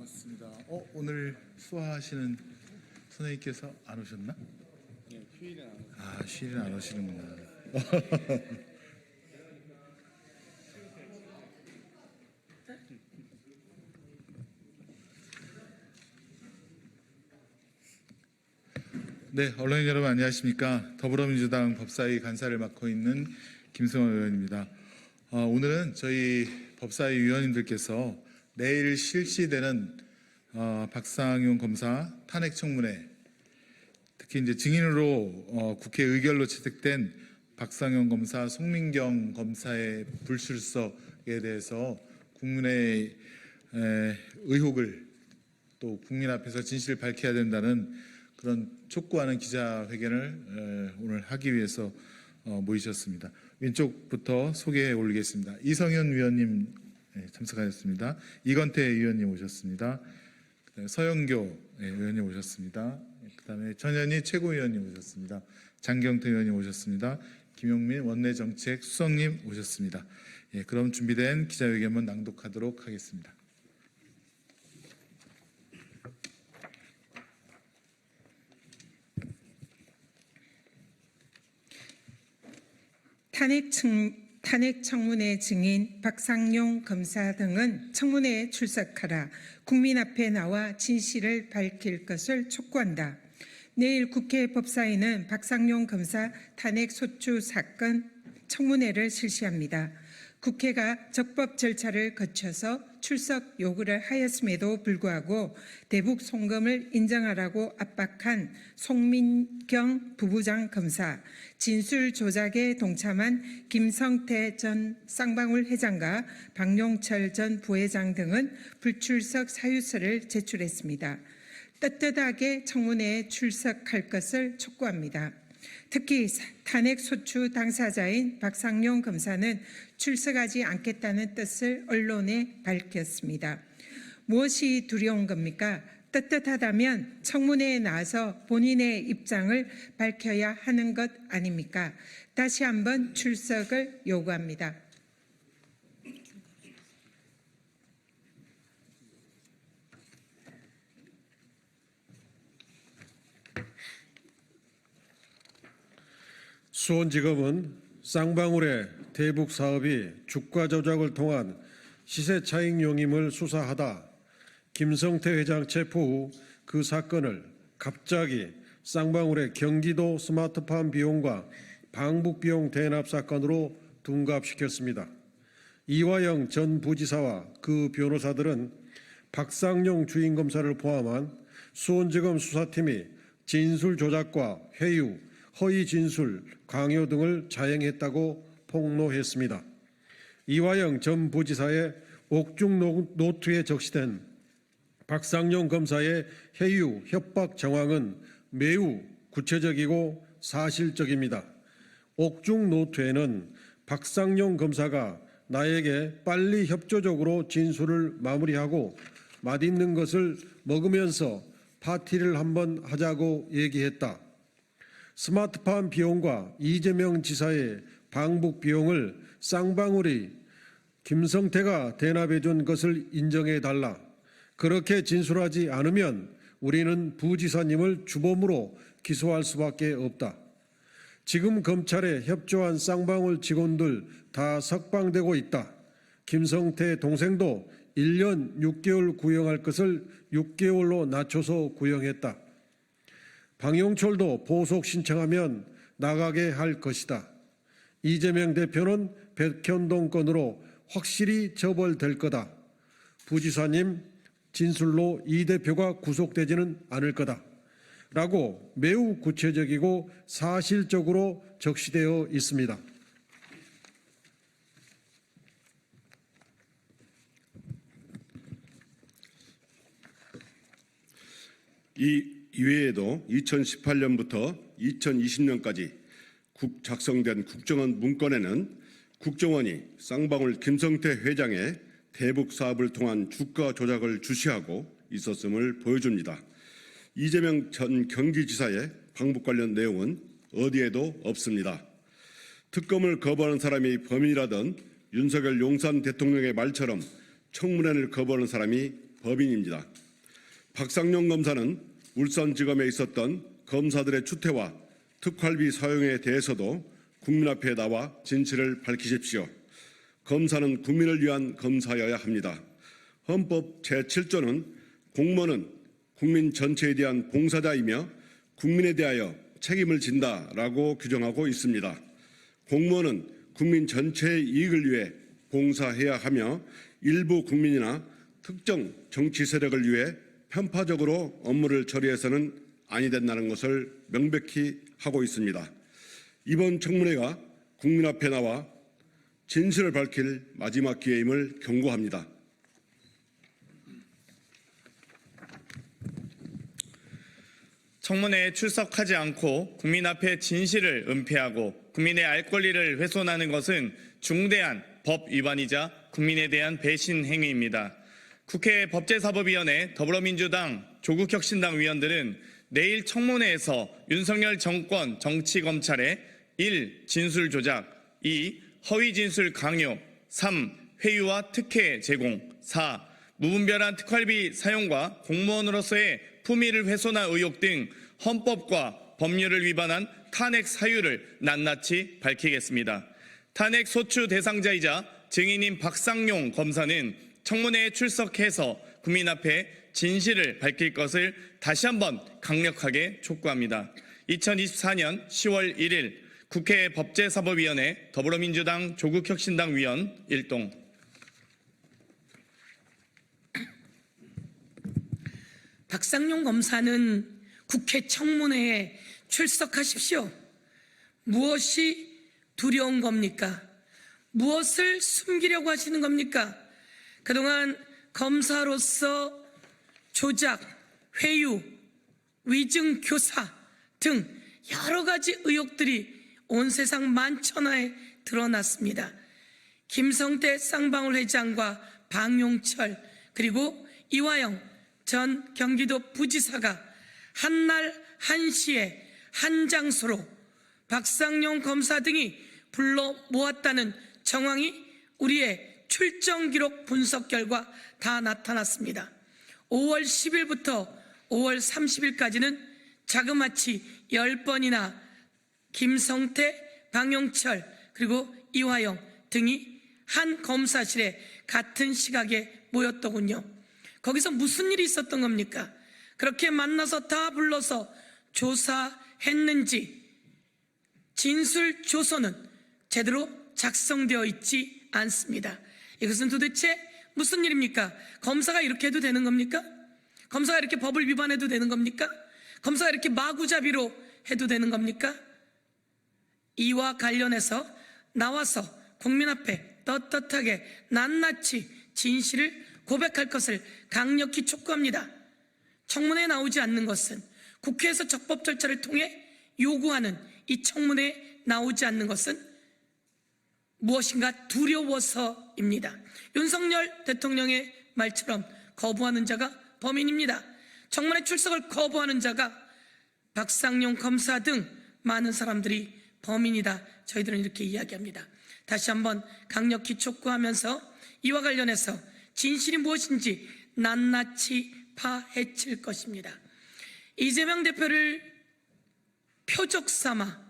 맞습니다. 오늘 수화하시는 선생님께서 안 오셨나? 네, 휴일은 안 오세요. 휴일은 안 오시는구나. 네, 언론인 여러분 안녕하십니까? 더불어민주당 법사위 간사를 맡고 있는 김승원 의원입니다. 오늘은 저희 법사위 위원님들께서 내일 실시되는 박상용 검사 탄핵 청문회, 특히 이제 증인으로 국회 의결로 채택된 박상용 검사, 송민경 검사의 불출석에 대해서 국민의 의혹을 또 국민 앞에서 진실을 밝혀야 된다는 그런 촉구하는 기자회견을 오늘 하기 위해서 모이셨습니다. 왼쪽부터 소개해 올리겠습니다. 이성현 위원님 참석하셨습니다. 이건태 의원님 오셨습니다. 그다음에 서영교 의원님 오셨습니다. 그다음에 전현희 최고위원님 오셨습니다. 장경태 의원님 오셨습니다. 김용민 원내정책 수석님 오셨습니다. 그럼 준비된 기자회견문 낭독하도록 하겠습니다. 탄핵 청문회 증인 박상용 검사 등은 청문회에 출석하라, 국민 앞에 나와 진실을 밝힐 것을 촉구한다. 내일 국회 법사위는 박상용 검사 탄핵 소추 사건 청문회를 실시합니다. 국회가 적법 절차를 거쳐서 출석 요구를 하였음에도 불구하고 대북 송금을 인정하라고 압박한 송민경 부부장 검사, 진술 조작에 동참한 김성태 전 쌍방울 회장과 박용철 전 부회장 등은 불출석 사유서를 제출했습니다. 떳떳하게 청문회에 출석할 것을 촉구합니다. 특히 탄핵 소추 당사자인 박상용 검사는 출석하지 않겠다는 뜻을 언론에 밝혔습니다. 무엇이 두려운 겁니까? 떳떳하다면 청문회에 나와서 본인의 입장을 밝혀야 하는 것 아닙니까? 다시 한번 출석을 요구합니다. 수원지검은 쌍방울의 대북 사업이 주가 조작을 통한 시세 차익 용임을 수사하다 김성태 회장 체포 후 그 사건을 갑자기 쌍방울의 경기도 스마트팜 비용과 방북 비용 대납 사건으로 둔갑시켰습니다. 이화영 전 부지사와 그 변호사들은 박상용 주임검사를 포함한 수원지검 수사팀이 진술 조작과 회유, 허위 진술, 강요 등을 자행했다고 폭로했습니다. 이화영 전 부지사의 옥중 노트에 적시된 박상용 검사의 해유, 협박 정황은 매우 구체적이고 사실적입니다. 옥중 노트에는 박상용 검사가 나에게 빨리 협조적으로 진술을 마무리하고 맛있는 것을 먹으면서 파티를 한번 하자고 얘기했다. 스마트팜 비용과 이재명 지사의 방북 비용을 쌍방울이 김성태가 대납해 준 것을 인정해 달라. 그렇게 진술하지 않으면 우리는 부지사님을 주범으로 기소할 수밖에 없다. 지금 검찰에 협조한 쌍방울 직원들 다 석방되고 있다. 김성태 동생도 1년 6개월 구형할 것을 6개월로 낮춰서 구형했다. 박용철도 보석 신청하면 나가게 할 것이다. 이재명 대표는 백현동 건으로 확실히 처벌될 거다. 부지사님 진술로 이 대표가 구속되지는 않을 거다. 라고 매우 구체적이고 사실적으로 적시되어 있습니다. 이외에도 2018년부터 2020년까지 작성된 국정원 문건에는 국정원이 쌍방울 김성태 회장의 대북 사업을 통한 주가 조작을 주시하고 있었음을 보여줍니다. 이재명 전 경기지사의 방북 관련 내용은 어디에도 없습니다. 특검을 거부하는 사람이 범인이라던 윤석열 용산 대통령의 말처럼 청문회를 거부하는 사람이 법인입니다. 박상용 검사는 울산지검에 있었던 검사들의 추태와 특활비 사용에 대해서도 국민 앞에 나와 진실을 밝히십시오. 검사는 국민을 위한 검사여야 합니다. 헌법 제7조는 공무원은 국민 전체에 대한 봉사자이며 국민에 대하여 책임을 진다라고 규정하고 있습니다. 공무원은 국민 전체의 이익을 위해 봉사해야 하며 일부 국민이나 특정 정치 세력을 위해 편파적으로 업무를 처리해서는 아니 된다는 것을 명백히 하고 있습니다. 이번 청문회가 국민 앞에 나와 진실을 밝힐 마지막 기회임을 경고합니다. 청문회에 출석하지 않고 국민 앞에 진실을 은폐하고 국민의 알 권리를 훼손하는 것은 중대한 법 위반이자 국민에 대한 배신 행위입니다. 국회 법제사법위원회 더불어민주당 조국혁신당 위원들은 내일 청문회에서 윤석열 정권 정치검찰의 1. 진술 조작, 2. 허위 진술 강요, 3. 회유와 특혜 제공, 4. 무분별한 특활비 사용과 공무원으로서의 품위를 훼손한 의혹 등 헌법과 법률을 위반한 탄핵 사유를 낱낱이 밝히겠습니다. 탄핵 소추 대상자이자 증인인 박상용 검사는 청문회에 출석해서 국민 앞에 진실을 밝힐 것을 다시 한번 강력하게 촉구합니다. 2024년 10월 1일 국회 법제사법위원회 더불어민주당 조국혁신당 위원 일동. 박상용 검사는 국회 청문회에 출석하십시오. 무엇이 두려운 겁니까? 무엇을 숨기려고 하시는 겁니까? 그동안 검사로서 조작, 회유, 위증 교사 등 여러 가지 의혹들이 온 세상 만천하에 드러났습니다. 김성태 쌍방울 회장과 방용철 그리고 이화영 전 경기도 부지사가 한날 한시에 한 장소로 박상용 검사 등이 불러 모았다는 정황이 우리의 출정 기록 분석 결과 다 나타났습니다. 5월 10일부터 5월 30일까지는 자그마치 10번이나 김성태, 방용철 그리고 이화영 등이 한 검사실에 같은 시각에 모였더군요. 거기서 무슨 일이 있었던 겁니까? 그렇게 만나서 다 불러서 조사했는지 진술 조서는 제대로 작성되어 있지 않습니다. 이것은 도대체 무슨 일입니까? 검사가 이렇게 해도 되는 겁니까? 검사가 이렇게 법을 위반해도 되는 겁니까? 검사가 이렇게 마구잡이로 해도 되는 겁니까? 이와 관련해서 나와서 국민 앞에 떳떳하게 낱낱이 진실을 고백할 것을 강력히 촉구합니다. 청문회에 나오지 않는 것은 국회에서 적법 절차를 통해 요구하는 이 청문회에 나오지 않는 것은 무엇인가 두려워서입니다. 윤석열 대통령의 말처럼 거부하는 자가 범인입니다. 청문회 출석을 거부하는 자가 박상용 검사 등 많은 사람들이 범인이다. 저희들은 이렇게 이야기합니다. 다시 한번 강력히 촉구하면서 이와 관련해서 진실이 무엇인지 낱낱이 파헤칠 것입니다. 이재명 대표를 표적 삼아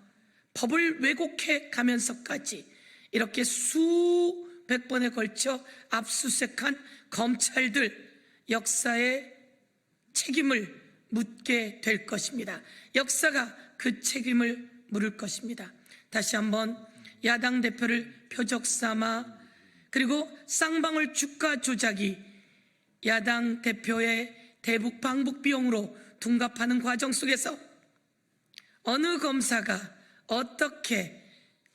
법을 왜곡해 가면서까지 이렇게 수백 번에 걸쳐 압수수색한 검찰들 역사의 책임을 묻게 될 것입니다. 역사가 그 책임을 물을 것입니다. 다시 한번 야당 대표를 표적 삼아 그리고 쌍방울 주가 조작이 야당 대표의 대북 방북 비용으로 둔갑하는 과정 속에서 어느 검사가 어떻게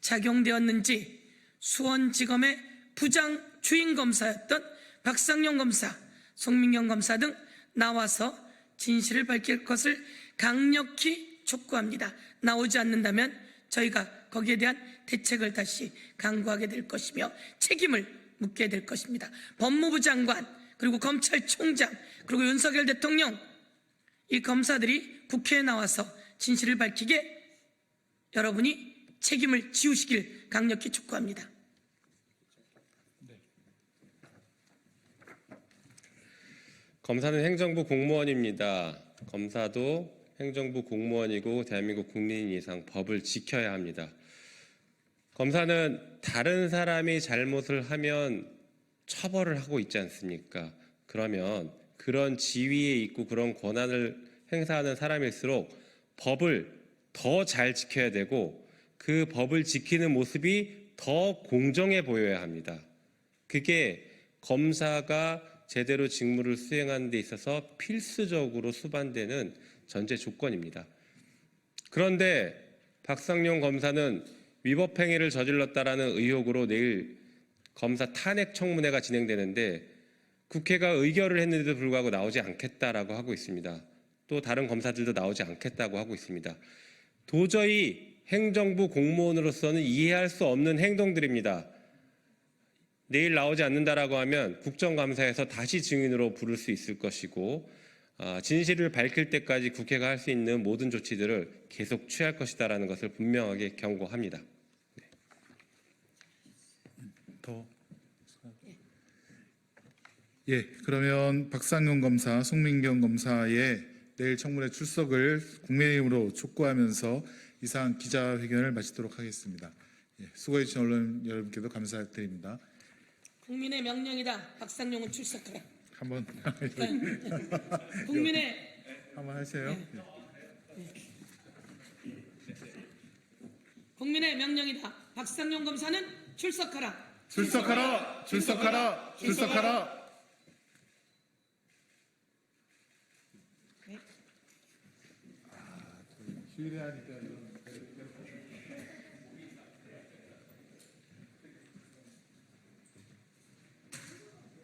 작용되었는지 수원지검의 부장 주인 검사였던 박상용 검사, 송민경 검사 등 나와서 진실을 밝힐 것을 강력히 촉구합니다. 나오지 않는다면 저희가 거기에 대한 대책을 다시 강구하게 될 것이며 책임을 묻게 될 것입니다. 법무부 장관 그리고 검찰총장 그리고 윤석열 대통령 이 검사들이 국회에 나와서 진실을 밝히게 여러분이 책임을 지우시길 강력히 촉구합니다. 검사는 행정부 공무원입니다. 검사도 행정부 공무원이고 대한민국 국민 이상 법을 지켜야 합니다. 검사는 다른 사람이 잘못을 하면 처벌을 하고 있지 않습니까? 그러면 그런 지위에 있고 그런 권한을 행사하는 사람일수록 법을 더 잘 지켜야 되고 그 법을 지키는 모습이 더 공정해 보여야 합니다. 그게 검사가 제대로 직무를 수행하는 데 있어서 필수적으로 수반되는 전제 조건입니다. 그런데 박상용 검사는 위법 행위를 저질렀다라는 의혹으로 내일 검사 탄핵 청문회가 진행되는데 국회가 의결을 했는데도 불구하고 나오지 않겠다라고 하고 있습니다. 또 다른 검사들도 나오지 않겠다고 하고 있습니다. 도저히 행정부 공무원으로서는 이해할 수 없는 행동들입니다. 내일 나오지 않는다라고 하면 국정감사에서 다시 증인으로 부를 수 있을 것이고 진실을 밝힐 때까지 국회가 할 수 있는 모든 조치들을 계속 취할 것이다라는 것을 분명하게 경고합니다. 더. 예, 그러면 박상용 검사, 송민경 검사의 내일 청문회 출석을 국민의힘으로 촉구하면서 이상 기자회견을 마치도록 하겠습니다. 예, 수고해 주신 언론 여러분께도 감사드립니다. 국민의 명령이다. 박상용은 출석하라. 한번 국민의 한번 하세요. 국민의 명령이다. 박상용 검사는 출석하라. 출석하라, 출석하라, 출석하라. 휴일에 하니까.